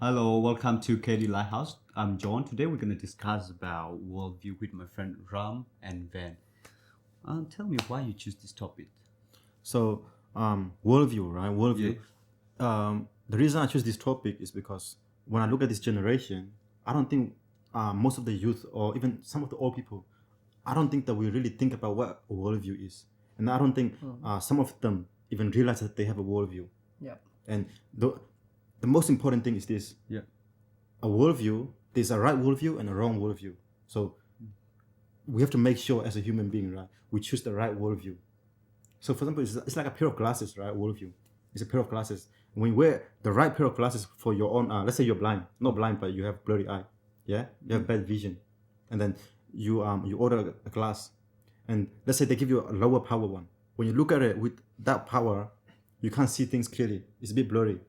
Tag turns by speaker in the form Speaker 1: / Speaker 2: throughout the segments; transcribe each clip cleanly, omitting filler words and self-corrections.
Speaker 1: Hello, welcome to KD Lighthouse. I'm John. Today we're going to discuss about worldview with my friend Ram and Van. Tell me why you choose this topic.
Speaker 2: So, worldview, right? Worldview. The reason I choose this topic is because when I look at this generation, I don't think most of the youth or even some of the old people, I don't think that we really think about what a worldview is. And I don't think some of them even realize that they have a worldview.
Speaker 3: Yeah.
Speaker 2: And the most important thing is this.
Speaker 1: Yeah.
Speaker 2: A worldview, there's a right worldview and a wrong worldview. So we have to make sure as a human being, right, we choose the right worldview. So for example, it's like a pair of glasses, right? Worldview. It's a pair of glasses. When you wear the right pair of glasses for your own, let's say you're blind, not blind, but you have blurry eye, yeah, you have bad vision, and then you order a glass, and let's say they give you a lower power one. When you look at it with that power, you can't see things clearly. It's a bit blurry.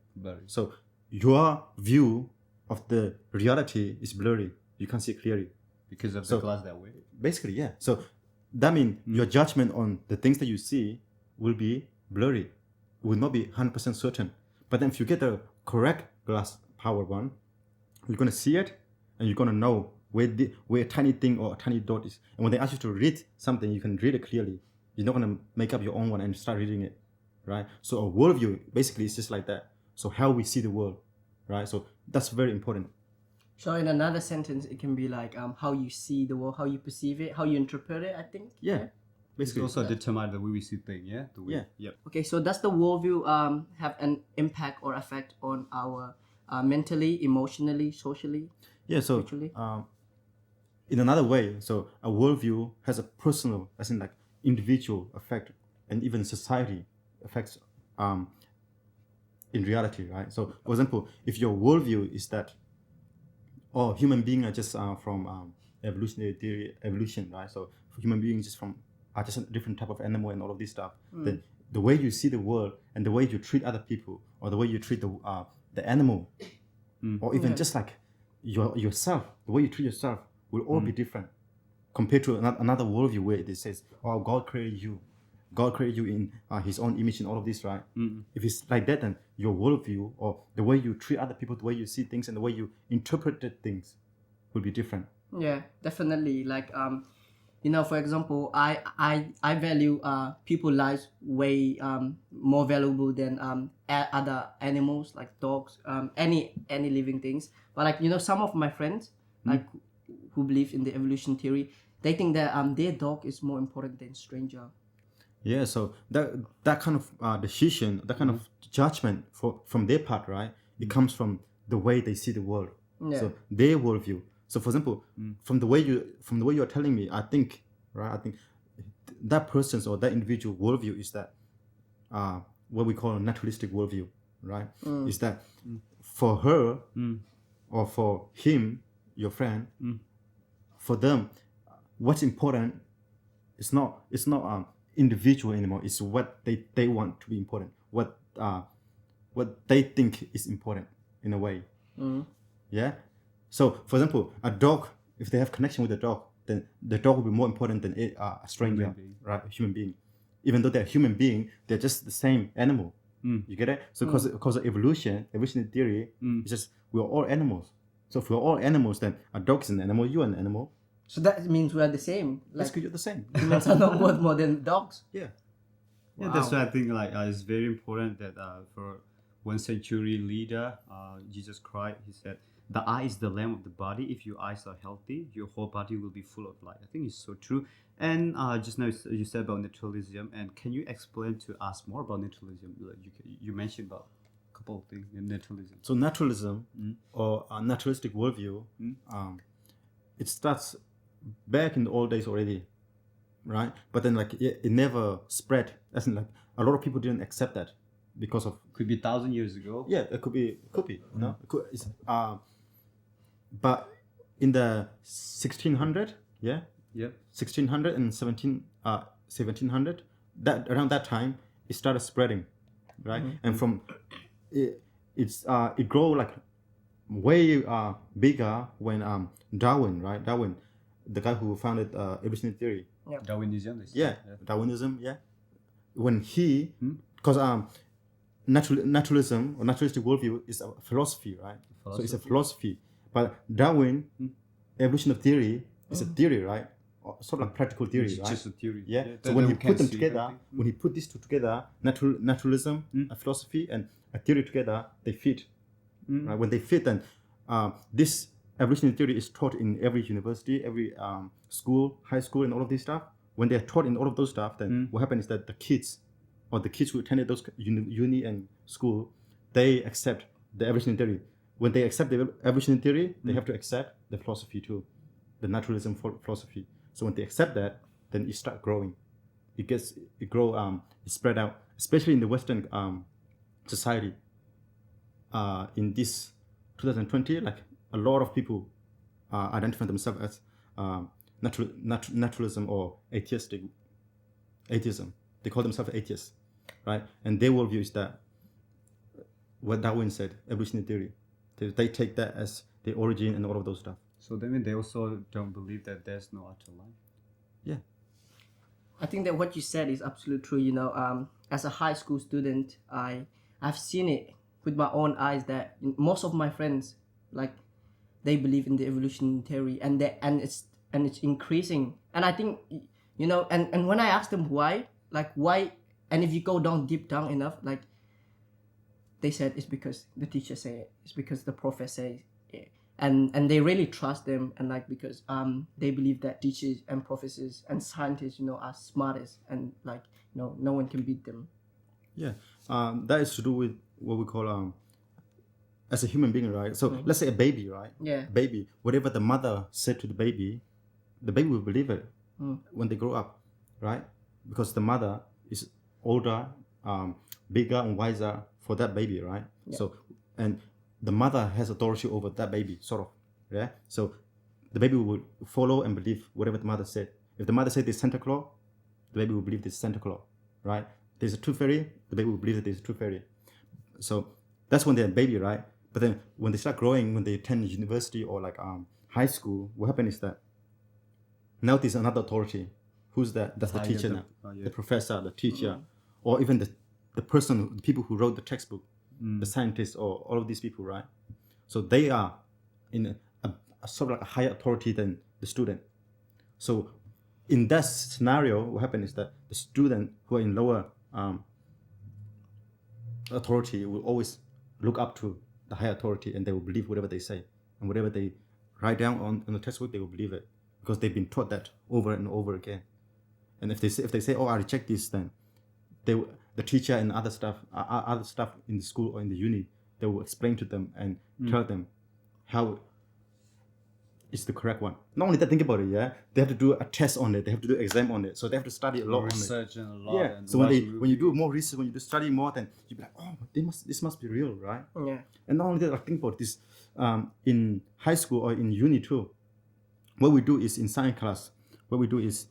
Speaker 2: So your view of the reality is blurry. You can't see it clearly.
Speaker 1: Because of the glass that way?
Speaker 2: Basically, yeah. So that means your judgment on the things that you see will be blurry, will not be 100% certain. But then if you get the correct glass power one, you're going to see it and you're going to know where a tiny thing or a tiny dot is. And when they ask you to read something, you can read it clearly. You're not going to make up your own one and start reading it, right? So a worldview basically is just like that. So how we see the world, right? So that's very important.
Speaker 3: So in another sentence, it can be like how you see the world, how you perceive it, how you interpret it, I think.
Speaker 2: Yeah.
Speaker 1: It's
Speaker 2: Basically.
Speaker 1: also determine the way we see things, yeah? The way,
Speaker 2: Yeah.
Speaker 1: Yep.
Speaker 3: Okay, so does the worldview have an impact or effect on our mentally, emotionally, socially?
Speaker 2: Yeah, so
Speaker 3: Spiritually?
Speaker 2: in another way, so a worldview has a personal, as in like individual effect, and even society effects in reality, right? So, for example, if your worldview is that human beings are just from evolutionary theory, evolution, right? So human beings are just a different type of animal and all of this stuff. Then the way you see the world and the way you treat other people, or the way you treat the animal, or even just like yourself, the way you treat yourself will all be different compared to another worldview where it says, "Oh, God created you." God created you in His own image and all of this, right? If it's like that, then your worldview or the way you treat other people, the way you see things, and the way you interpret things will be different.
Speaker 3: Yeah, definitely. Like for example, I value people lives way more valuable than other animals like dogs, any living things. But like some of my friends like who believe in the evolution theory, they think that their dog is more important than stranger.
Speaker 2: Yeah, so that kind of decision, that kind of judgment from their part, right? It comes from the way they see the world.
Speaker 3: Yeah.
Speaker 2: So their worldview. So for example, from the way you're telling me, I think that person's or that individual worldview is that what we call a naturalistic worldview, right? Is that for her or for him, your friend, for them, what's important is not individual anymore. It's what they want to be important, what they think is important in a way. Yeah. So for example, a dog, if they have connection with the dog, then the dog will be more important than a stranger,
Speaker 1: Human being.
Speaker 2: right? A human being. Even though they're a human being, they're just the same animal. You get it? So because of evolutionary theory, it's just we're all animals. So if we're all animals, then a dog is an animal, you're an animal.
Speaker 3: So that means we are the same.
Speaker 2: Let's
Speaker 3: Like
Speaker 2: go, you're the same.
Speaker 3: humans are not worth more than dogs.
Speaker 2: Yeah.
Speaker 1: Yeah, that's why I think it's very important that for 1st-century leader, Jesus Christ, he said, "The eye is the lamp of the body. If your eyes are healthy, your whole body will be full of light." I think it's so true. And just now you said about naturalism, and can you explain to us more about naturalism? Like you mentioned about a couple of things in naturalism.
Speaker 2: So naturalism or a naturalistic worldview, it starts back in the old days already, right? But then like it never spread. As in like a lot of people didn't accept that because of
Speaker 1: Could be 1,000 years ago.
Speaker 2: yeah, it could be you know. But in the 1600, yeah,
Speaker 1: Yeah.
Speaker 2: 1600 and 1700, that around that time it started spreading, right? And from it grew like way bigger when Darwin, right? Darwin, the guy who founded evolutionary theory,
Speaker 1: Darwinism.
Speaker 2: Darwinism, when he because naturalism or naturalistic worldview is a philosophy, right? So it's a philosophy. But Darwin, evolution of theory is a theory, right? Or sort of like practical theory,
Speaker 1: It's
Speaker 2: right?
Speaker 1: just a theory.
Speaker 2: Yeah.
Speaker 1: that-
Speaker 2: So
Speaker 1: that
Speaker 2: when
Speaker 1: we
Speaker 2: he
Speaker 1: can
Speaker 2: put them
Speaker 1: see
Speaker 2: together,
Speaker 1: everything.
Speaker 2: when he put these two together, naturalism, a philosophy, and a theory together, they fit. Right? When they fit, then this evolutionary theory is taught in every university, every school, high school, and all of this stuff. When they are taught in all of those stuff, then what happens is that the kids who attended those uni and school, they accept the evolutionary theory. When they accept the evolutionary theory, they have to accept the philosophy too, the naturalism philosophy. So when they accept that, then it starts growing. It spread out, especially in the Western society. In this 2020, like a lot of people identify themselves as naturalism or atheism. They call themselves atheists, right? And their worldview is that what Darwin said, evolutionary theory. They take that as the origin and all of those stuff.
Speaker 1: So that means they also don't believe that there's no afterlife.
Speaker 2: Yeah.
Speaker 3: I think that what you said is absolutely true. You know, as a high school student, I've seen it with my own eyes that most of my friends, like, they believe in the evolution theory, and it's increasing. And I think, you know, and when I ask them why, and if you go deep down enough, like, they said it's because the teacher say it, it's because the professor say it. And they really trust them, and like, because they believe that teachers and professors and scientists, you know, are smartest, and like, you know, no one can beat them.
Speaker 2: Yeah, that is to do with what we call as a human being, right? So let's say a baby, right?
Speaker 3: Yeah.
Speaker 2: Baby, whatever the mother said to the baby will believe it when they grow up, right? Because the mother is older, bigger and wiser for that baby, right?
Speaker 3: Yeah.
Speaker 2: So, and the mother has authority over that baby, sort of, yeah? So the baby will follow and believe whatever the mother said. If the mother said there's Santa Claus, the baby will believe there's Santa Claus, right? There's a tooth fairy, the baby will believe that there's a tooth fairy. So that's when they're a baby, right? But then when they start growing, when they attend university or like high school, what happens is that now there's another authority. Who's that? That's the
Speaker 1: Higher
Speaker 2: teacher
Speaker 1: the-
Speaker 2: now.
Speaker 1: oh, yeah.
Speaker 2: The professor, the teacher, or even the person, the people who wrote the textbook, the scientists, or all of these people, right? So they are in a sort of like a higher authority than the student. So in that scenario, what happens is that the student who are in lower authority will always look up to the higher authority, and they will believe whatever they say, and whatever they write down on the textbook, they will believe it because they've been taught that over and over again. And if they say, "Oh, I reject this," then the teacher and other stuff in the school or in the uni, they will explain to them and tell them how it's the correct one. Not only that, think about it, yeah, they have to do a test on it, they have to do an exam on it, so they have to study a lot on it.
Speaker 1: Research and a lot.
Speaker 2: Yeah.
Speaker 1: And
Speaker 2: So
Speaker 1: watch
Speaker 2: when you do
Speaker 1: movies.
Speaker 2: more research, when you do study more, then you be like, "Oh, this must be real, right?"
Speaker 3: Yeah.
Speaker 2: And not only that, like, think about this in high school or in uni too. What we do is in science class, what we do is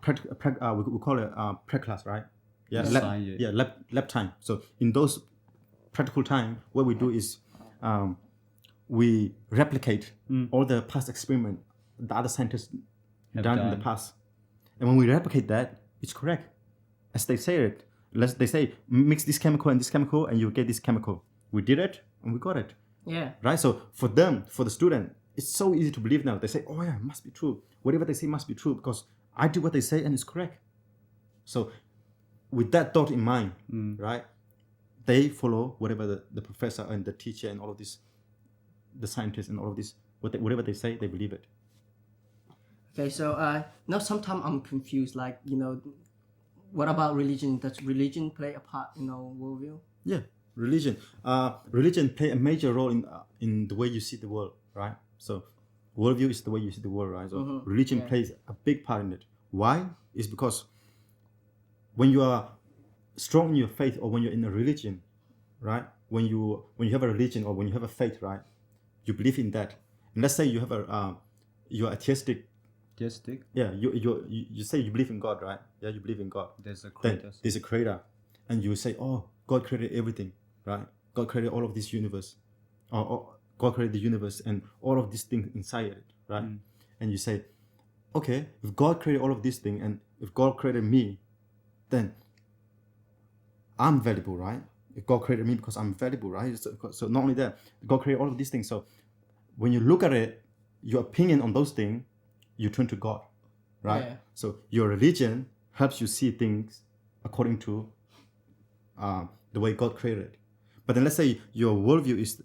Speaker 2: we call it prep class, right? Yeah,
Speaker 1: Yeah.
Speaker 2: lab,
Speaker 1: Science,
Speaker 2: yeah, lab time. So in those practical time, what we do is we replicate all the past experiment the other scientists
Speaker 1: Have
Speaker 2: done in the
Speaker 1: done.
Speaker 2: past, and when we replicate that, it's correct, as they say it. They say mix this chemical and this chemical, and you get this chemical. We did it, and we got it.
Speaker 3: Yeah.
Speaker 2: Right? So for them, for the student, it's so easy to believe now. They say, "Oh yeah, it must be true. Whatever they say must be true because I do what they say and it's correct." So with that thought in mind, right, they follow whatever the professor and the teacher and all of this, the scientists and all of this, whatever they say, they believe it.
Speaker 3: Okay, so now sometimes I'm confused. Like, you know, what about religion? Does religion play a part in our worldview?
Speaker 2: Yeah, religion. Religion play a major role in the way you see the world, right? So, worldview is the way you see the world, right? So, religion
Speaker 3: Yeah.
Speaker 2: plays a big part in it. Why? It's because when you are strong in your faith, or when you're in a religion, right? When you have a religion or when you have a faith, right? You believe in that. And let's say you have you're atheistic.
Speaker 1: Theistic.
Speaker 2: Yeah, you say you believe in God, right? Yeah, you believe in God.
Speaker 1: There's a
Speaker 2: Then
Speaker 1: creator.
Speaker 2: there's a creator, and you say, "Oh, God created everything, right? God created all of this universe, or God created the universe and all of these things inside it, right?" And you say, "Okay, if God created all of these things, and if God created me, then I'm valuable, right? God created me because I'm valuable, right? So not only that, God created all of these things. So when you look at it, your opinion on those things, you turn to God, right?
Speaker 3: Yeah.
Speaker 2: So your religion helps you see things according to the way God created. But then let's say your worldview is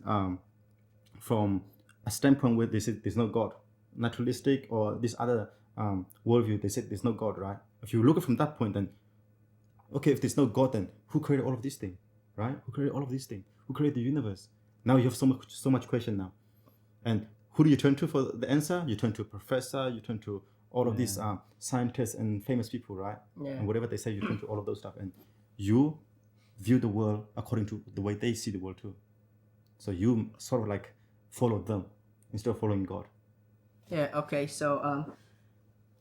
Speaker 2: from a standpoint where they say there's no God, naturalistic, or this other worldview, they said there's no God, right? If you look at it from that point, then okay, if there's no God, then who created all of these things, right? Who created all of these things? Who created the universe? Now you have so much question now, and who do you turn to for the answer? You turn to a professor, you turn to all of these scientists and famous people, right?
Speaker 3: Yeah.
Speaker 2: And whatever they say, you turn to all of those stuff, and you view the world according to the way they see the world too. So you sort of like follow them instead of following God.
Speaker 3: Yeah. Okay. So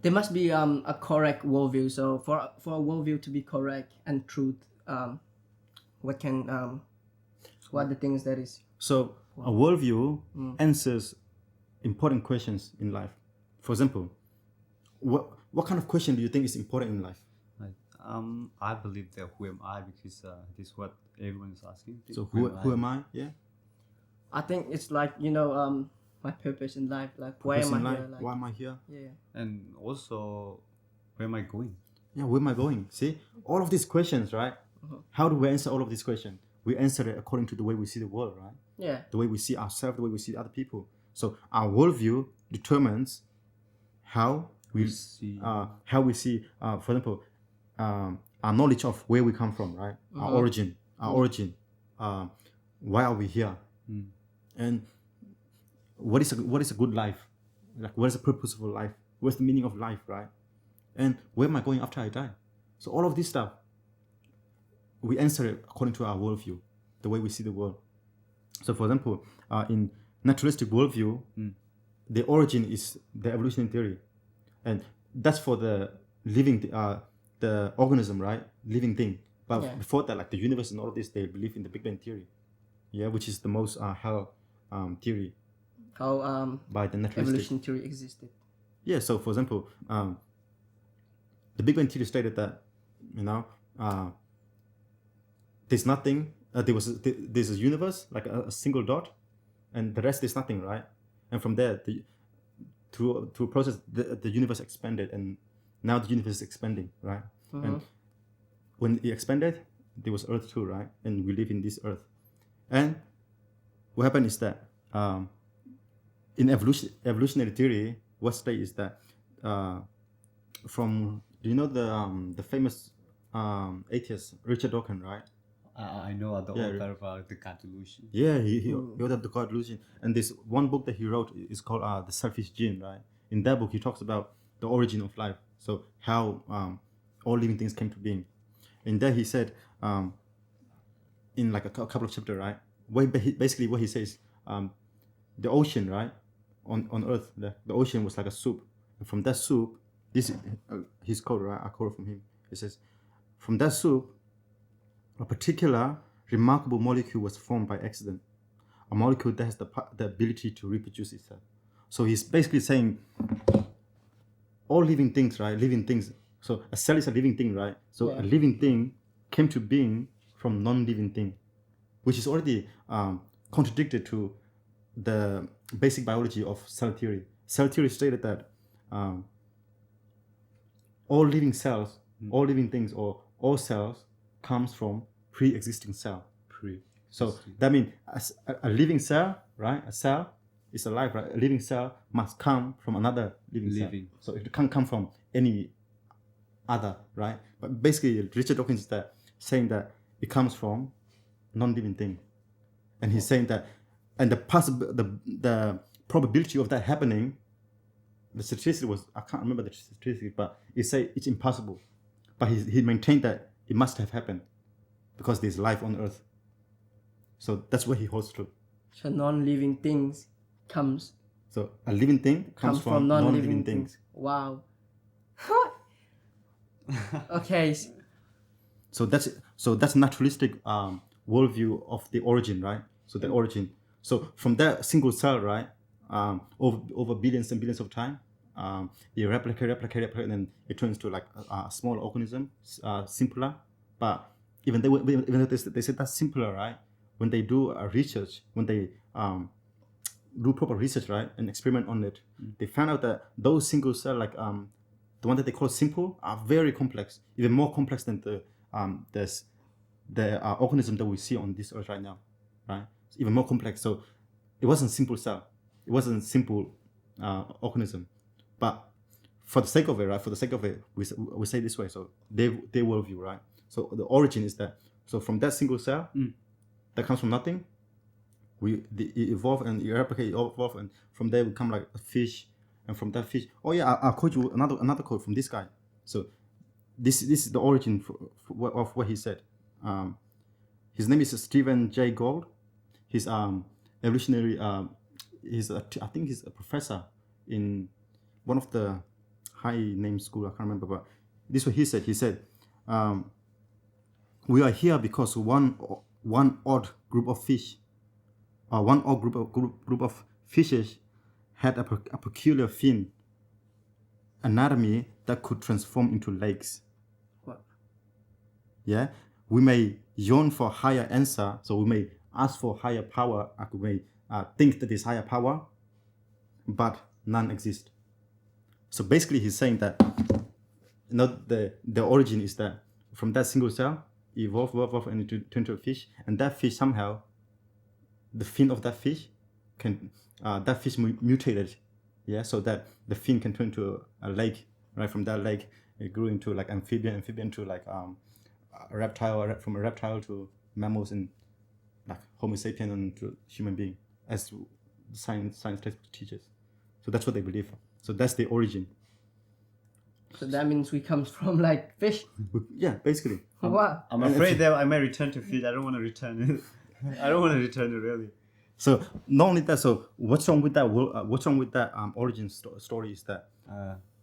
Speaker 3: there must be a correct worldview. So for a worldview to be correct and truth, what are the things that is?
Speaker 2: So a worldview answers important questions in life. For example, what kind of question do you think is important in life?
Speaker 1: Like, I believe that who am I, because this is what everyone is asking.
Speaker 2: So who am I? Yeah.
Speaker 3: I think it's like my purpose in life. Like why
Speaker 2: Purpose
Speaker 3: am
Speaker 2: in
Speaker 3: I
Speaker 2: life?
Speaker 3: here? Like,
Speaker 2: Why am I here?
Speaker 3: yeah.
Speaker 1: And also, where am I going?
Speaker 2: Yeah, where am I going? See, all of these questions, right? How do we answer all of these questions? We answer it according to the way we see the world, right?
Speaker 3: Yeah.
Speaker 2: The way we see ourselves, the way we see other people. So our worldview determines how we
Speaker 1: see.
Speaker 2: For example, our knowledge of where we come from, right? Our origin, why are we here, and what is a good life? Like, what is the purpose of life? What's the meaning of life, right? And where am I going after I die? So all of this stuff, we answer it according to our worldview, the way we see the world. So, for example, in naturalistic worldview, the origin is the evolutionary theory, and that's for the living, the organism, right? Living thing. But
Speaker 3: Yeah.
Speaker 2: before that, like the universe and all of this, they believe in the Big Bang theory, yeah, which is the most held theory
Speaker 3: How
Speaker 2: by the naturalistic.
Speaker 3: evolution theory existed.
Speaker 2: Yeah. So, for example, the Big Bang theory stated that there's nothing. There's a universe, like a single dot, and the rest is nothing, right? And from there, through a process, the universe expanded, and now the universe is expanding, right? And when it expanded, there was Earth too, right? And we live in this Earth. And what happened is that in evolutionary theory, what state is that from the famous atheist Richard Dawkins, right?
Speaker 1: I know the
Speaker 2: Yeah.
Speaker 1: author about the God delusion.
Speaker 2: Yeah, he wrote up the God delusion, and this one book that he wrote is called The Selfish Gene, right? In that book, he talks about the origin of life, so how all living things came to being. In there, he said, in like a couple of chapters, right? Basically, what he says, the ocean, right, on Earth, the ocean was like a soup, and from that soup, this is his quote, right? I quote from him. He says, from that soup, a particular remarkable molecule was formed by accident, a molecule that has the ability to reproduce itself. So he's basically saying all living things, right? Living things. So a cell is a living thing, right? So
Speaker 3: Yeah.
Speaker 2: a living thing came to being from non-living thing, which is already contradicted to the basic biology of cell theory. Cell theory stated that all living cells, all living things, or all cells comes from pre-existing cell. So that means a living cell, right? A cell is alive, right? A living cell must come from another living cell. So it can't come from any other, right? But basically, Richard Dawkins is saying that it comes from non-living thing, and he's saying that, and the probability of that happening, the statistic was, I can't remember the statistic, but he said it's impossible. But he maintained that it must have happened because there's life on Earth. So that's what he holds true.
Speaker 3: So non-living things comes
Speaker 2: So a living thing comes from non-living things.
Speaker 3: Wow. Okay.
Speaker 2: So that's naturalistic worldview of the origin, right? So the origin. So from that single cell, right, over billions and billions of time, you replicate, and then it turns to like a small organism, simpler, but even though they say that's simpler, right? When they do research, when they do proper research, right, and experiment on it, they found out that those single cell, like the one that they call simple, are very complex, even more complex than the organism that we see on this earth right now, right? It's even more complex. So it wasn't simple cell, it wasn't simple organism, but for the sake of it, right? For the sake of it, we say this way. So they worldview, right? So the origin is that. So from that single cell, that comes from nothing. It evolve and replicate, evolve, and from there we come like a fish, and from that fish. Oh yeah, I'll quote you another quote from this guy. So this is the origin of what he said. His name is Stephen Jay Gould. He's evolutionary. I think he's a professor in one of the high name school. I can't remember, but this is what he said. He said, "We are here because one odd group of fish, one odd group of fishes had a peculiar fin anatomy that could transform into lakes."
Speaker 3: What?
Speaker 2: Yeah, we may yearn for higher answer, so we may ask for higher power. We may think that there's higher power, but none exist. So basically, he's saying that the origin is that from that single cell, evolve and turn into a fish, and that fish somehow, the fin of that fish can that fish mutated, yeah, so that the fin can turn to a lake, right? From that lake, it grew into like amphibian to like a reptile, from a reptile to mammals, and like Homo sapien and to human being, as science textbook teaches. So that's what they believe. So that's the origin.
Speaker 3: So that means we comes from like fish.
Speaker 2: Yeah, basically.
Speaker 3: Wow.
Speaker 1: I'm afraid that I may return to fish. I don't want to return it. I don't want to return it really.
Speaker 2: So not only that, so what's wrong with that? What's wrong with that origin story is that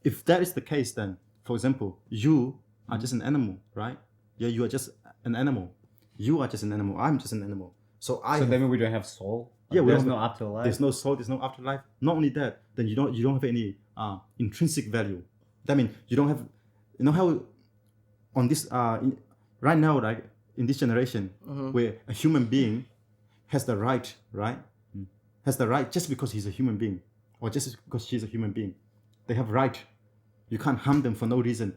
Speaker 2: if that is the case, then for example, you are just an animal, right? Yeah, you are just an animal. You are just an animal. I'm just an animal. So
Speaker 1: that means we don't have soul.
Speaker 2: Yeah,
Speaker 1: there's no afterlife.
Speaker 2: There's no soul. There's no afterlife. Not only that, then you don't have any intrinsic value. That means you don't have. You know how on this right now, like in this generation, where a human being has the right, has the right just because he's a human being, or just because she's a human being, they have right. You can't harm them for no reason.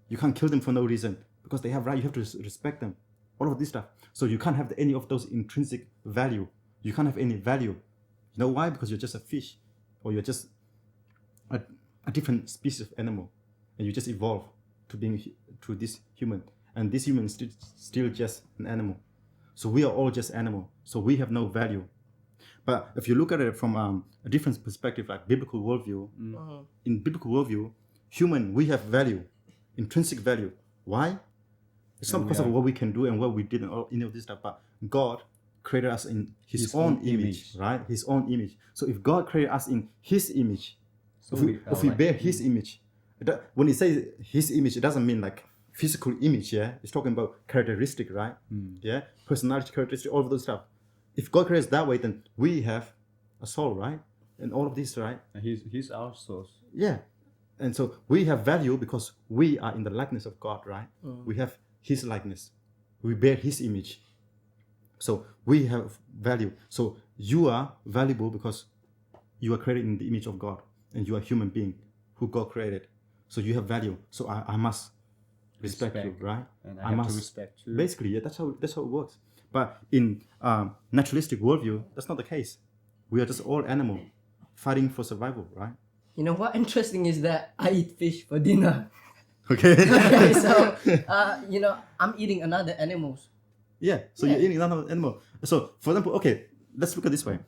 Speaker 2: You can't kill them for no reason because they have right. You have to respect them. All of this stuff. So you can't have any of those intrinsic value. You can't have any value. You know why? Because you're just a fish, or you're just a different species of animal, and you just evolve to this human, and this human is still just an animal. So we are all just animal. So we have no value. But if you look at it from a different perspective, like biblical worldview, in biblical worldview, we have value, intrinsic value. Why? It's not because of what we can do and what we did and all any of this stuff, but God created us in His own image, right? His own image. So if God created us in His image, so if we bear His image, when He says His image, it doesn't mean like physical image, yeah? It's talking about characteristic, right? Yeah? Personality, characteristic, all of those stuff. If God creates that way, then we have a soul, right? And all of this, right?
Speaker 1: And He's our source.
Speaker 2: Yeah. And so we have value because we are in the likeness of God, right? We have His likeness. We bear His image. So we have value. So you are valuable because you are created in the image of God, and you are a human being who God created. So you have value. So I must respect you, right?
Speaker 1: And I must respect you.
Speaker 2: Basically, yeah, that's how it works. But in naturalistic worldview, that's not the case. We are just all animal fighting for survival, right?
Speaker 3: You know what interesting is that I eat fish for dinner.
Speaker 2: Okay.
Speaker 3: Okay, so I'm eating another animals.
Speaker 2: Yeah. So you're eating another animal. So for example, okay, let's look at it this way.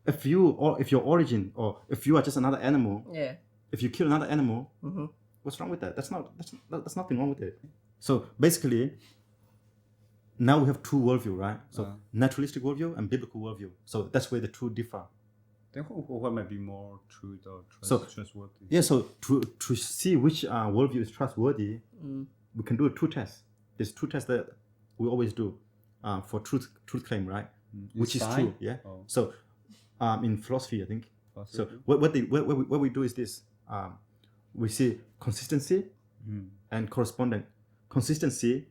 Speaker 2: If your origin, or if you are just another animal, if you kill another animal, what's wrong with that? That's nothing wrong with it. So basically, now we have two worldview, right? So naturalistic worldview and biblical worldview. So that's where the two differ.
Speaker 1: Then what might be more truth or trustworthy?
Speaker 2: Yeah, so to see which worldview is trustworthy, we can do two tests. There's two tests that we always do for truth claim, right? Which is true, yeah. Oh. So in philosophy, I think. So what we do is this: we see consistency and correspondence. Consistency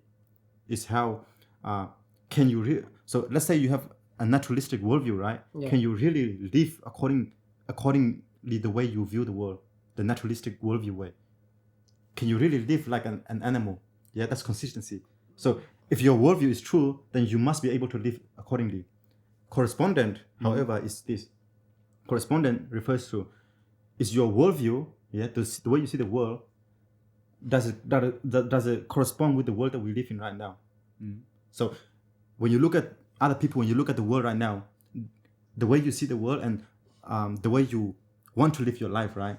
Speaker 2: is how can you so let's say you have a naturalistic worldview, right?
Speaker 3: Yeah.
Speaker 2: Can you really live accordingly the way you view the world, the naturalistic worldview way? Can you really live like an animal? Yeah, that's consistency. So if your worldview is true, then you must be able to live accordingly. Correspondent, however, is this. Correspondent refers to is your worldview, yeah, the way you see the world, does it correspond with the world that we live in right now? So when you look at other people, when you look at the world right now, the way you see the world and the way you want to live your life, right?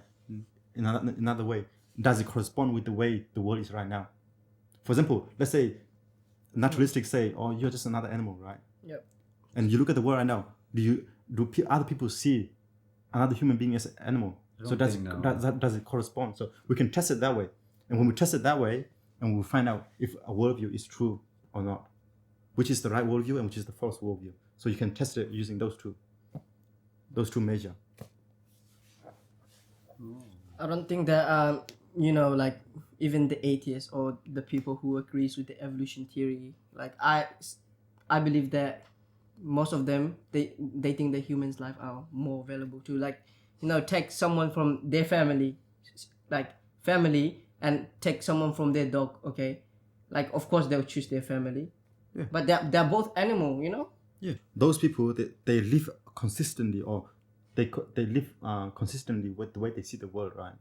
Speaker 2: In another way, does it correspond with the way the world is right now? For example, let's say naturalistic say, "Oh, you're just another animal," right?
Speaker 3: Yep.
Speaker 2: And you look at the world right now. Do other people see another human being as an animal? So does it correspond? So we can test it that way. And when we test it that way, and we'll find out if a worldview is true or not, which is the right worldview and which is the false worldview. So you can test it using those two measures.
Speaker 3: I don't think that like even the atheists or the people who agrees with the evolution theory, like I believe that most of them they think that humans' life are more valuable to take someone from their family and take someone from their dog. Okay, like of course they'll choose their family.
Speaker 2: Yeah.
Speaker 3: But they're both animal,
Speaker 2: Yeah, those people they live consistently, or they live consistently with the way they see the world, right?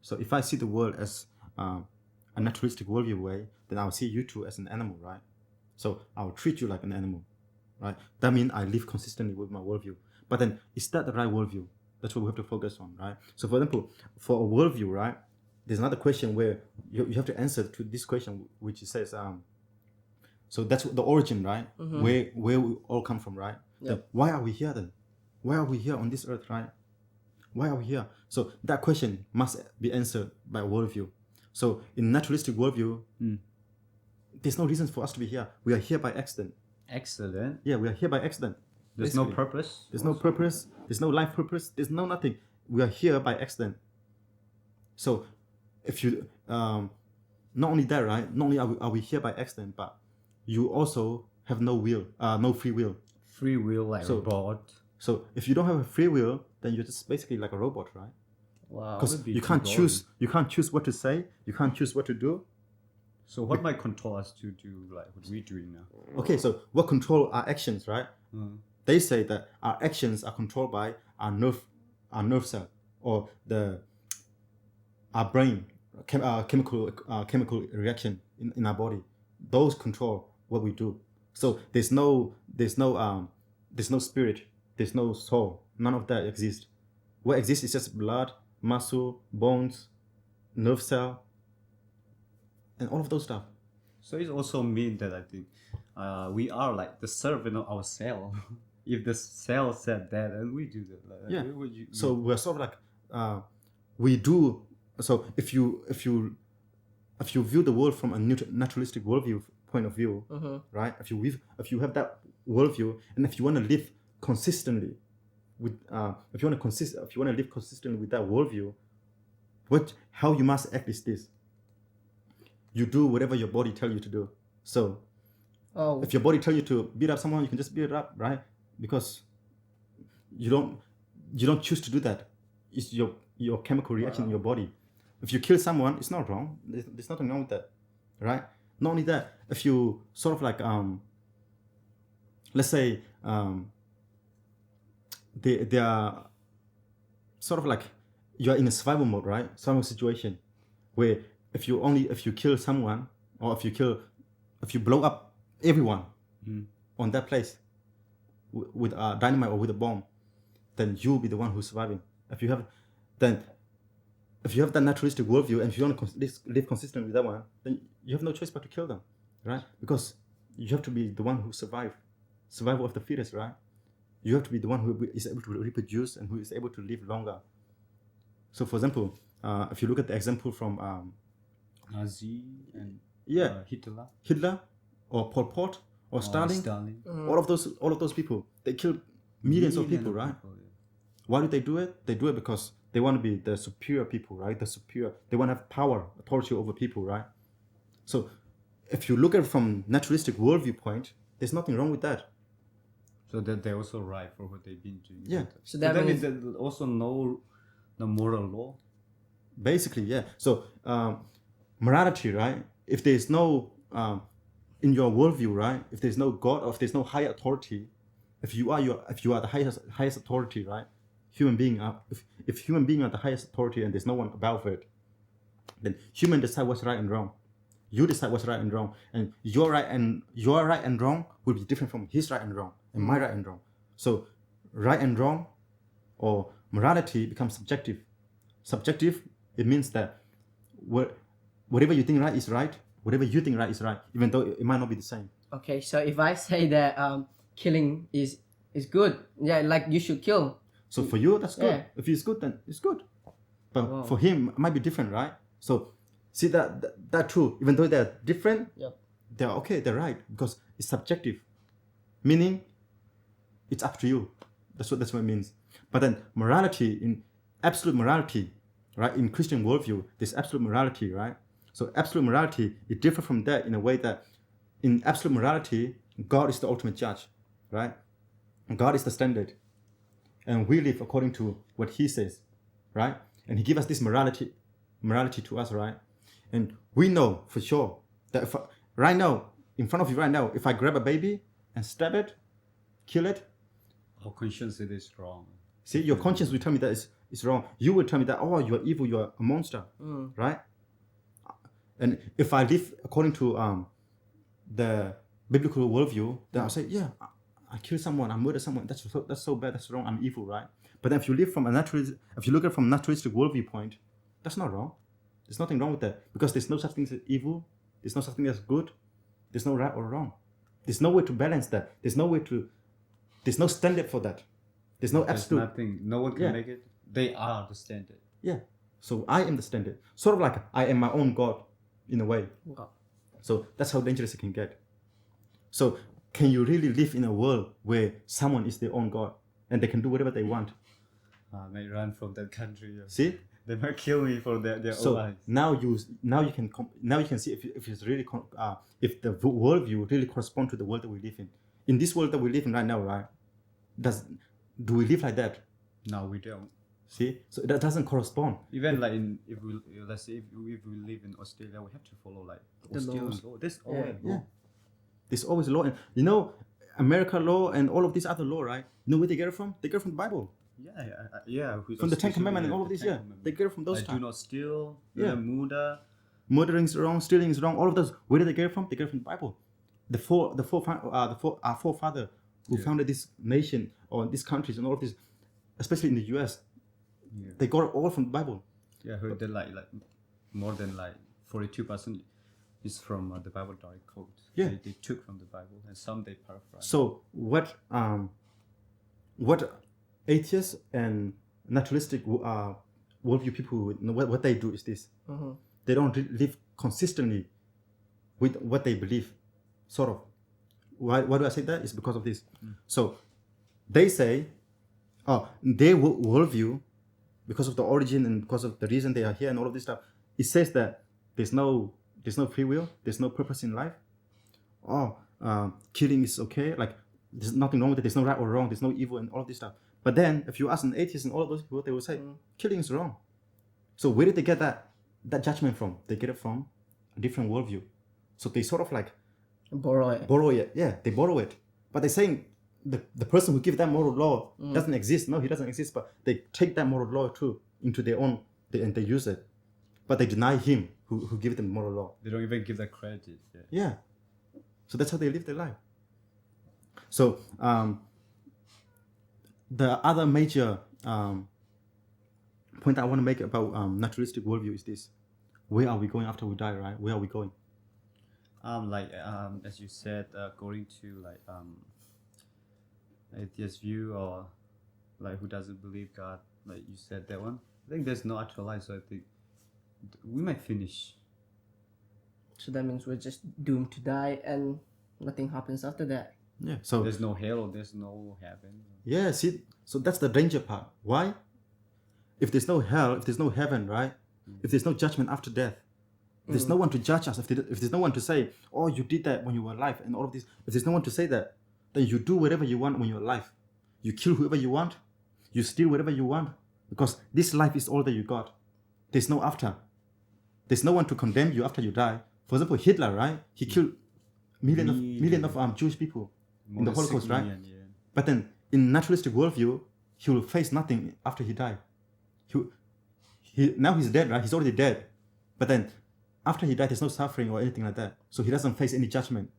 Speaker 2: So if I see the world as a naturalistic worldview way, then I'll see you two as an animal, right? So I'll treat you like an animal, right? That means I live consistently with my worldview. But then, is that the right worldview? That's what we have to focus on, right? So for example, for a worldview, right, there's another question where you have to answer to this question, which says, so that's the origin, right? Where we all come from, right?
Speaker 3: Yep.
Speaker 2: Why are we here then? Why are we here on this earth, right? Why are we here? So that question must be answered by a worldview. So in naturalistic worldview, there's no reason for us to be here. We are here by accident.
Speaker 1: Excellent.
Speaker 2: Yeah, we are here by accident.
Speaker 1: There's no purpose.
Speaker 2: There's no purpose. There's no life purpose. There's no nothing. We are here by accident. So if you, not only that, right? Not only are we here by accident, but you also have no will, no free will.
Speaker 1: Free will, like
Speaker 2: So-
Speaker 1: robot.
Speaker 2: So if you don't have a free will, then you're just basically like a robot, right?
Speaker 1: Wow.
Speaker 2: Because you can't choose. You can't choose what to say. You can't choose what to do.
Speaker 1: So what might control us to do like what we're doing now?
Speaker 2: Okay, so what control our actions, right? They say that our actions are controlled by our nerve cell, or our brain, chemical reaction in our body. Those control what we do. So there's no spirit, there's no soul. None of that exists. What exists is just blood, muscle, bones, nerve cell, and all of those stuff.
Speaker 1: So it also means that I think we are like the servant of our cell. If the cell said that, and we do that. Like,
Speaker 2: Yeah.
Speaker 1: would you,
Speaker 2: So we're sort of like we do. So if you view the world from a naturalistic worldview point of view, right? If you have that worldview, and if you want to live consistently with if you want to live consistently with that worldview, how you must act is this: you do whatever your body tells you to do. So if your body tells you to beat up someone, you can just beat it up, right? Because you don't choose to do that. It's your chemical reaction in your body. If you kill someone, it's not wrong. There's nothing wrong with that, right? Not only that, if you sort of like let's say they are sort of like you're in a survival mode, right? Survival situation where if you kill someone, or if you blow up everyone on that place with a dynamite or with a bomb, then you'll be the one who's surviving. If you have that naturalistic worldview, and if you want to live consistent with that one, then you have no choice but to kill them, right? Because you have to be the one who survival of the fittest, right? You have to be the one who is able to reproduce and who is able to live longer. So, for example, if you look at the example from
Speaker 1: Nazi and
Speaker 2: Hitler, or Pol Pot, or Stalin, all of those people, they killed millions of people, right? Why do they do it? They do it because they want to be the superior people, right? They want to have power, authority over people, right? So if you look at it from naturalistic worldview point, there's nothing wrong with that.
Speaker 1: So that they're also right for what they've been doing.
Speaker 2: Yeah.
Speaker 3: So that
Speaker 1: then
Speaker 3: means-
Speaker 1: there's also no the moral law.
Speaker 2: Basically, yeah. So morality, right? If there's no in your worldview, right? If there's no God, or if there's no higher authority, if you are the highest authority, right? Human being are if human being are the highest authority and there's no one above it, then human decide what's right and wrong. You decide what's right and wrong, and your right and wrong will be different from his right and wrong and my right and wrong. So right and wrong or morality becomes subjective. Subjective, it means that whatever you think right is right, whatever you think right is right, even though it might not be the same.
Speaker 3: Okay, so if I say that killing is good, yeah, like you should kill.
Speaker 2: So for you, that's good.
Speaker 3: Yeah.
Speaker 2: If it's good, then it's good. But
Speaker 3: Wow.
Speaker 2: for him, it might be different, right? So see that true. Even though they're different,
Speaker 3: Yep.
Speaker 2: they're okay. They're right because it's subjective, meaning it's up to you. That's what it means. But then morality, in absolute morality, right? In Christian worldview, there's absolute morality, right? So absolute morality, it differs from that in a way that in absolute morality, God is the ultimate judge, right? God is the standard. And we live according to what he says, right? And he gives us this morality to us, right? And we know for sure that if right now, in front of you right now, if I grab a baby and stab it, kill it,
Speaker 1: Our conscience it is wrong.
Speaker 2: see, your conscience will tell me that it's wrong. You will tell me that, oh, you're evil, you're a monster, right? And if I live according to the biblical worldview, then I'll say, yeah, I killed someone, I murdered someone. That's so bad. That's wrong. I'm evil, right? But then if you live from if you look at it from a naturalistic worldview point, that's not wrong. There's nothing wrong with that because there's no such thing as evil. There's no such thing as good. There's no right or wrong. There's no way to balance that. There's no standard for that. There's no
Speaker 1: There's
Speaker 2: absolute.
Speaker 1: nothing. No one can
Speaker 2: Yeah.
Speaker 1: make it. They are the standard.
Speaker 2: Yeah. So I am the standard. Sort of like I am my own God in a way.
Speaker 3: Wow.
Speaker 2: So that's how dangerous it can get. So can you really live in a world where someone is their own God and they can do whatever they want?
Speaker 1: I may run from that country. Yeah.
Speaker 2: See?
Speaker 1: They might kill me for their own
Speaker 2: So
Speaker 1: eyes.
Speaker 2: now you can see if it's really if the worldview really correspond to the world that we live in. In this world that we live in right now, right? Do we live like that?
Speaker 1: No, we don't.
Speaker 2: See? So that doesn't correspond.
Speaker 1: Even like let's say if we live in Australia, we have to follow like
Speaker 3: The
Speaker 1: Australian
Speaker 3: laws.
Speaker 1: law. There's always
Speaker 2: Yeah.
Speaker 1: law.
Speaker 2: There's always law, and America law and all of these other law, right? You know where they get it from? They get it from the Bible,
Speaker 1: Yeah.
Speaker 2: from the Ten
Speaker 1: especially
Speaker 2: Commandments and all of
Speaker 1: the
Speaker 2: these.
Speaker 1: Ten
Speaker 2: Yeah,
Speaker 1: Commandments.
Speaker 2: they get it from those.
Speaker 1: Like, do
Speaker 2: Stuff.
Speaker 1: not steal.
Speaker 2: Yeah.
Speaker 1: Yeah. Murder.
Speaker 2: Murdering is wrong, stealing is wrong. All of those. Where did they get it from? They get it from the Bible. Our forefather who founded this nation or these countries and all of this, especially in the U.S.
Speaker 1: Yeah.
Speaker 2: They got it all from the Bible.
Speaker 1: Yeah, I heard that like more than like 42% is from the Bible direct quote.
Speaker 2: Yeah.
Speaker 1: They took from the Bible, and some they paraphrase.
Speaker 2: So what atheists and naturalistic worldview people, what they do is this: they don't live consistently with what they believe. Sort of. Why do I say that? It's because of this. So they say, their worldview, because of the origin and because of the reason they are here and all of this stuff, it says that there's no free will, there's no purpose in life. Killing is okay, like there's nothing wrong with it, there's no right or wrong, there's no evil and all of this stuff. But then if you ask an atheist and all of those people, they will say killing is wrong. So where did they get that judgment from? They get it from a different worldview. So they sort of like
Speaker 3: Borrow it.
Speaker 2: borrow it. Yeah, they borrow it. But they're saying the person who gives that moral law doesn't exist. No, he doesn't exist. But they take that moral law too into their own, and they use it. But they deny him who gave them moral law.
Speaker 1: They don't even give that credit. Yeah.
Speaker 2: Yeah. So that's how they live their life. So the other major point I want to make about naturalistic worldview is this: where are we going after we die? Right? Where are we going?
Speaker 1: As you said, according to atheist view or like who doesn't believe God, like you said that one. I think there's no actual life, so I think we might finish.
Speaker 3: So that means we're just doomed to die and nothing happens after that.
Speaker 2: Yeah. So
Speaker 1: There's no hell or there's no heaven.
Speaker 2: yeah, see, so that's the danger part. Why? If there's no hell, if there's no heaven, right? If there's no judgment after death, there's no one to judge us, if there's no one to say, oh, you did that when you were alive and all of this, if there's no one to say that, then you do whatever you want when you're alive. You kill whoever you want, you steal whatever you want, because this life is all that you got. There's no after. There's no one to condemn you after you die. For example, Hitler, right? He killed million of Jewish people in the
Speaker 1: More than
Speaker 2: Holocaust,
Speaker 1: 6
Speaker 2: right?
Speaker 1: million, yeah.
Speaker 2: But then, in naturalistic worldview, he will face nothing after he died. Now he's dead, right? He's already dead. But then, after he died, there's no suffering or anything like that. So he doesn't face any judgment.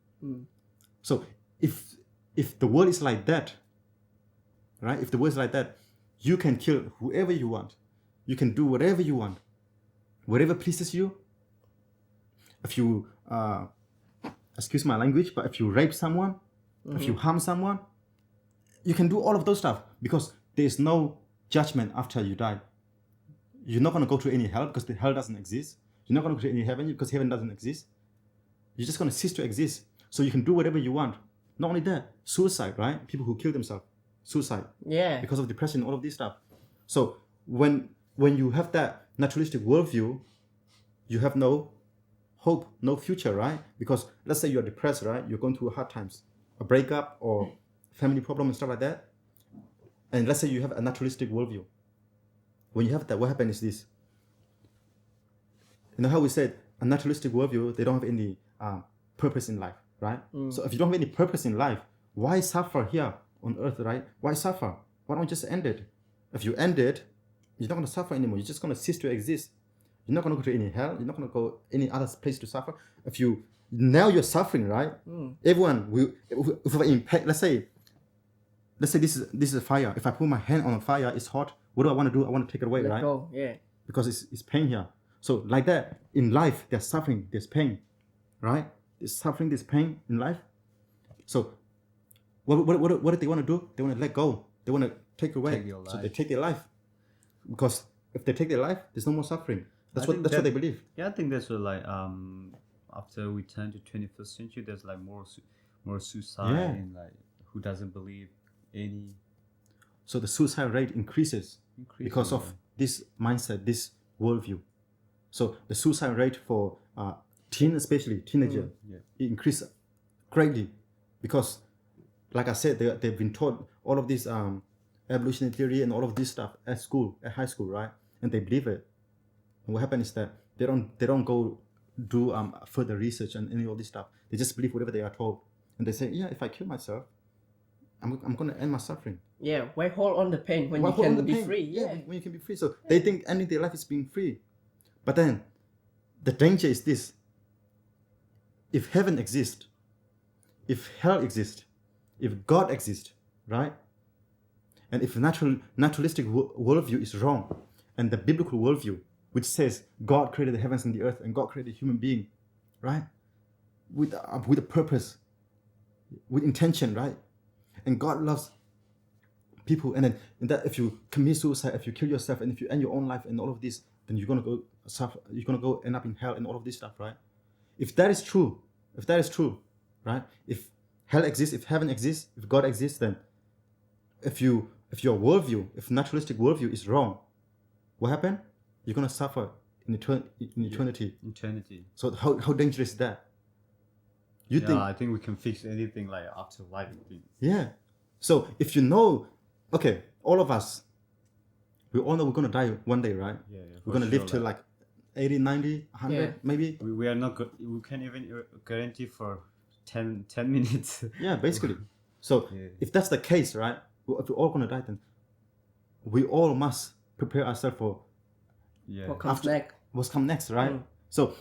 Speaker 2: So if the world is like that, right? If the world is like that, you can kill whoever you want. You can do whatever you want. Whatever pleases you. If you, excuse my language, but if you rape someone, if you harm someone, you can do all of those stuff because there's no judgment after you die. You're not going to go to any hell because the hell doesn't exist. You're not going to go to any heaven because heaven doesn't exist. You're just going to cease to exist. So you can do whatever you want. Not only that, suicide, right? People who kill themselves, suicide.
Speaker 3: Yeah.
Speaker 2: Because of depression, all of this stuff. So when you have that naturalistic worldview, you have no hope, no future, right? Because let's say you're depressed, right? You're going through hard times, a breakup or family problem and stuff like that. And let's say you have a naturalistic worldview. When you have that, what happens is this. You know how we said a naturalistic worldview, they don't have any purpose in life, right? So if you don't have any purpose in life, why suffer here on earth, right? Why suffer? Why don't you just end it? If you end it, you're not going to suffer anymore. You're just going to cease to exist. You're not going to go to any hell. You're not going to go any other place to suffer. Now you're suffering, right? Everyone will, if we're in pain, let's say this is a fire. If I put my hand on a fire, it's hot. What do I want to do? I want to take it away,
Speaker 3: Let
Speaker 2: right?
Speaker 3: go. Yeah.
Speaker 2: Because it's pain here. So like that, in life, there's suffering, there's pain, right? There's suffering, there's pain in life. So what do they want to do? They want to let go. They want to take away.
Speaker 1: Take your
Speaker 2: So they
Speaker 1: life.
Speaker 2: take their life. Because if they take their life, there's no more suffering. That's what they believe.
Speaker 1: Yeah, I think that's what like after we turn to 21st century, there's like more suicide
Speaker 2: Yeah.
Speaker 1: and like who doesn't believe any
Speaker 2: So the suicide rate increases
Speaker 1: increase
Speaker 2: because
Speaker 1: in,
Speaker 2: of this mindset, this worldview. So the suicide rate for especially teenager,
Speaker 1: yeah.
Speaker 2: it increased greatly because, like I said, they've been taught all of this evolutionary theory and all of this stuff at school, at high school, right? And they believe it. And what happens is that they don't go do further research and any of this stuff. They just believe whatever they are told, and they say, yeah, if I kill myself, I'm gonna end my suffering.
Speaker 3: Yeah. Why hold on the pain when
Speaker 2: Why
Speaker 3: you
Speaker 2: hold on
Speaker 3: can
Speaker 2: the
Speaker 3: be
Speaker 2: pain?
Speaker 3: free?
Speaker 2: Yeah,
Speaker 3: Yeah.
Speaker 2: when you can be free. So they think ending their life is being free. But then the danger is this. If heaven exists, if hell exists, if God exists, right? And if naturalistic worldview is wrong, and the biblical worldview, which says God created the heavens and the earth and God created a human being, right? With a purpose, with intention, right? And God loves people, and then that if you commit suicide, if you kill yourself, and if you end your own life and all of this, then you're gonna go suffer. You're gonna go end up in hell and all of this stuff, right? If that is true, right? If hell exists, if heaven exists, if God exists, then if your worldview, if naturalistic worldview is wrong, what happened? You're gonna suffer in eternity.
Speaker 1: eternity.
Speaker 2: So how dangerous is that? You
Speaker 1: Yeah,
Speaker 2: think?
Speaker 1: I think we can fix anything like after life. I think.
Speaker 2: Yeah. So if you know, okay, all of us, we all know we're gonna die one day, right?
Speaker 1: Yeah,
Speaker 2: We're gonna live to like 80, 90, 100,
Speaker 3: Yeah.
Speaker 2: maybe.
Speaker 1: we are not we can't even guarantee for 10 minutes.
Speaker 2: Yeah, basically. So
Speaker 1: Yeah.
Speaker 2: if that's the case, right? If we're all gonna die, then we all must prepare ourselves for
Speaker 1: Yeah.
Speaker 3: What comes
Speaker 2: After-
Speaker 3: next?
Speaker 2: what's come next, right? So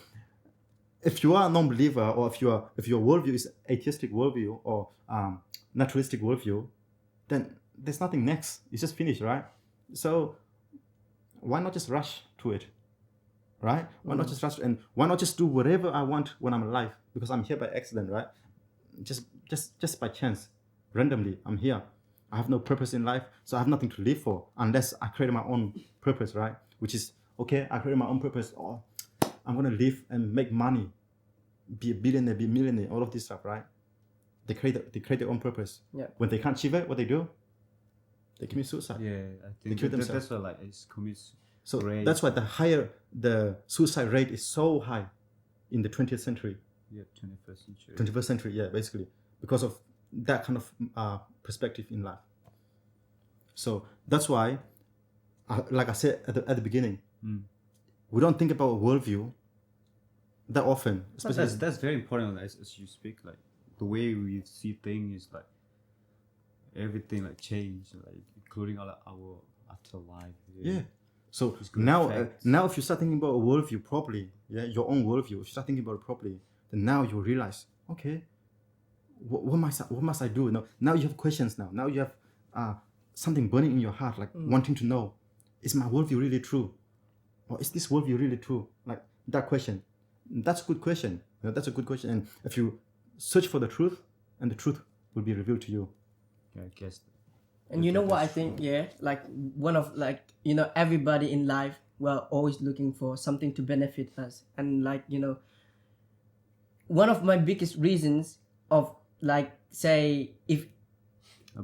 Speaker 2: if you are a non-believer, or if your worldview is atheistic worldview or naturalistic worldview, then there's nothing next. It's just finished, right? So why not just rush to it, right? Why not just rush, and why not just do whatever I want when I'm alive? Because I'm here by accident, right? Just by chance, randomly, I'm here. I have no purpose in life, so I have nothing to live for unless I create my own purpose, right? Which is, okay, I created my own purpose. Oh, I'm gonna live and make money, be a billionaire, be a millionaire, all of this stuff, right? They create their own purpose.
Speaker 3: Yeah.
Speaker 2: When they can't achieve it, what they do? They commit suicide.
Speaker 1: Yeah, I
Speaker 2: They
Speaker 1: think
Speaker 2: kill
Speaker 1: that's
Speaker 2: themselves.
Speaker 1: what like it's commits.
Speaker 2: So
Speaker 1: Great.
Speaker 2: that's why the higher the suicide rate is so high, in the 20th century.
Speaker 1: Yeah, 21st century.
Speaker 2: 21st century, yeah, basically, because of that kind of perspective in life. So that's why, like I said at the beginning, we don't think about worldview that often.
Speaker 1: But
Speaker 2: Especially
Speaker 1: that's very important as you speak. Like the way we see things is like everything like change, like including our afterlife.
Speaker 2: yeah. So
Speaker 1: It's good
Speaker 2: now,
Speaker 1: effects.
Speaker 2: now if you start thinking about a worldview properly, yeah, your own worldview, if you start thinking about it properly, then now you realize, okay, what must I do? Now you have questions. Now you have something burning in your heart, like wanting to know, is my worldview really true, or is this worldview really true? Like that question. That's a good question. That's a good question. And if you search for the truth, and the truth will be revealed to you.
Speaker 1: Yeah, I guess.
Speaker 3: And you know what I think? Yeah, like one of like everybody in life, we're always looking for something to benefit us, and like one of my biggest reasons of like say if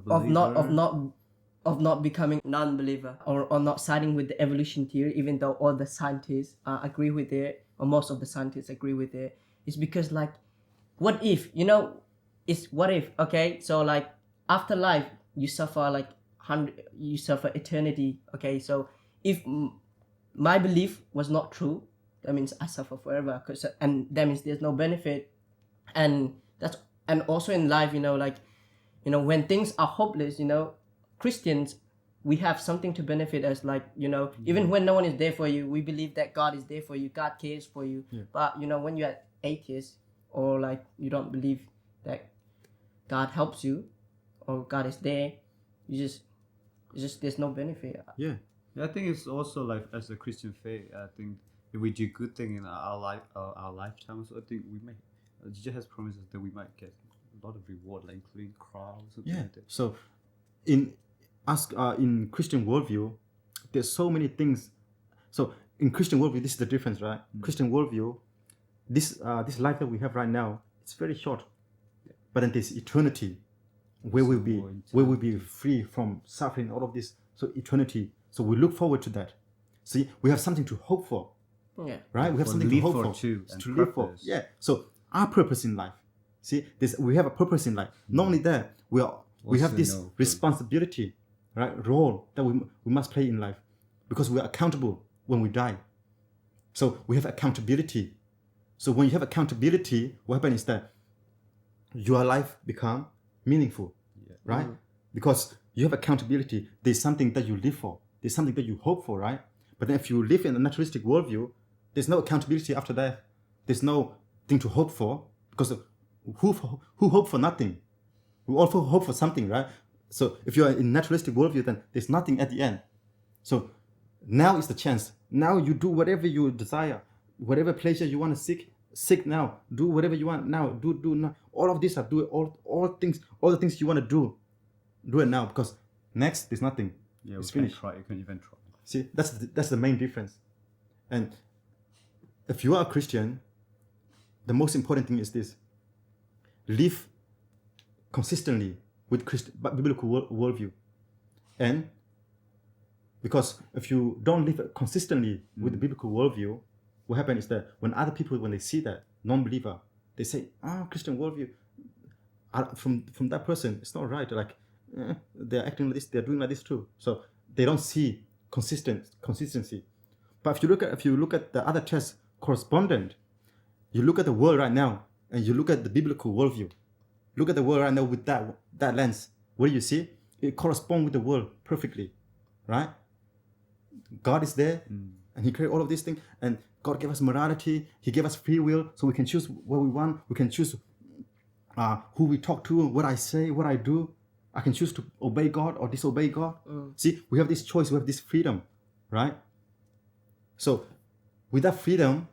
Speaker 3: of not becoming non-believer or not siding with the evolution theory, even though all the scientists agree with it, or most of the scientists agree with it, is because like, what if it's what if? Okay, so like after life you suffer like you suffer eternity. Okay, so if my belief was not true, that means I suffer forever, and that means there's no benefit. And also in life, when things are hopeless, Christians, we have something to benefit us, like even when no one is there for you, we believe that God is there for you, God cares for you. But when you're atheist, or like you don't believe that God helps you or God is there, it's just there's no benefit.
Speaker 2: Yeah.
Speaker 1: I think it's also like as a Christian faith, I think if we do good thing in our lifetime, so I think we may Jesus has promised us that we might get a lot of reward, like including crowds.
Speaker 2: Yeah.
Speaker 1: Like that.
Speaker 2: So in Christian worldview, there's so many things. So in Christian worldview, this is the difference, right? Christian worldview, this life that we have right now, it's very short. But then there's eternity, where we'll be free from suffering, all of this. So eternity. So we look forward to that. See, we have something to hope for.
Speaker 3: Yeah.
Speaker 2: Right? We have
Speaker 1: For
Speaker 2: something to
Speaker 1: live
Speaker 2: hope
Speaker 1: for
Speaker 2: for.
Speaker 1: too, and
Speaker 2: To live for.
Speaker 1: purpose.
Speaker 2: Yeah. So our purpose in life. See, we have a purpose in life. Not only that, we have
Speaker 1: Also
Speaker 2: this
Speaker 1: know,
Speaker 2: responsibility, right? Role that we must play in life, because we are accountable when we die. So we have accountability. So when you have accountability, what happens is that your life become meaningful, right? Because you have accountability. There's something that you live for. There's something that you hope for, right? But then if you live in a naturalistic worldview, there's no accountability after that. There's no thing to hope for, because who hope for nothing? We also hope for something, right? So if you are in naturalistic worldview, then there's nothing at the end. So now is the chance. Now you do whatever you desire, whatever pleasure you want to seek now. Do whatever you want now. Do now. All of these are all the things you want to do it now, because next there's nothing.
Speaker 1: Yeah,
Speaker 2: It's
Speaker 1: we can
Speaker 2: finished.
Speaker 1: try. You can even try.
Speaker 2: See, that's the main difference. And if you are a Christian, the most important thing is this: live consistently with biblical worldview. And because if you don't live consistently with the biblical worldview, what happens is that when other people, when they see that non-believer, they say, Christian worldview, from that person, it's not right. Like, they're acting like this, they're doing like this too. So they don't see consistency. But if you look at the other text correspondent, you look at the world right now, and you look at the biblical worldview. Look at the world right now with that lens. What do you see? It corresponds with the world perfectly, right? God is there, and He created all of these things, and God gave us morality. He gave us free will, so we can choose what we want. We can choose who we talk to, what I say, what I do. I can choose to obey God or disobey God. See, we have this choice. We have this freedom, right? So, with that freedom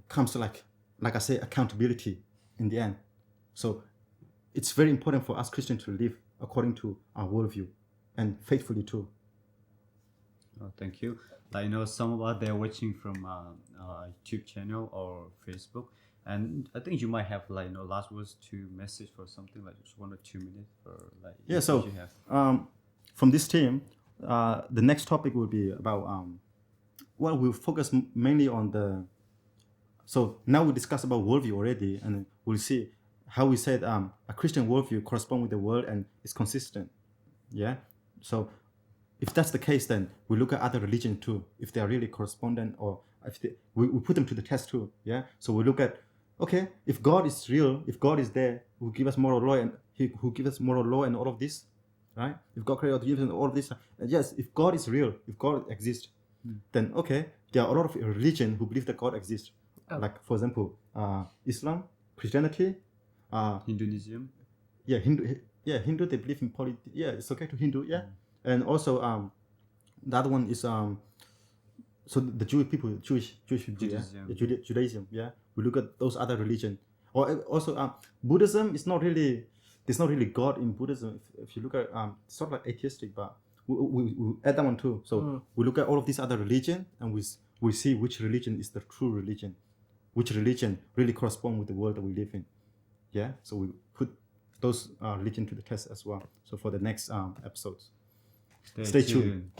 Speaker 2: comes like I say, accountability in the end. So, it's very important for us Christians to live according to our worldview, and faithfully too.
Speaker 1: Oh, thank you. Like, some of us, they're watching from our YouTube channel or Facebook, and I think you might have like last words to message for something, like just 1 or 2 minutes for like.
Speaker 2: Yeah. So
Speaker 1: you have.
Speaker 2: from this team, the next topic will be about we'll focus mainly on So now we discussed about worldview already, and we'll see how we said a Christian worldview corresponds with the world and is consistent. Yeah. So if that's the case, then we look at other religions too, if they are really correspondent, or if we put them to the test too. Yeah. So we look at, okay, if God is real, if God is there, who give us moral law and who give us moral law and all of this, right? If God created universe and all of this, and yes, if God is real, if God exists, then okay, there are a lot of religion who believe that God exists. Like for example, Islam, Christianity,
Speaker 1: Hinduism.
Speaker 2: Hindu they believe in it's okay to Hindu, and also the other one is so the Jewish people, Jewish people,
Speaker 1: Judaism.
Speaker 2: Judaism, we look at those other religion, or also Buddhism is not really, there's not really God in Buddhism. If you look at it's sort of like atheistic, but we add that one too. So we look at all of these other religion, and we see which religion is the true religion, which religion really correspond with the world that we live in. Yeah, so we put those religion to the test as well. So for the next episodes, stay tuned.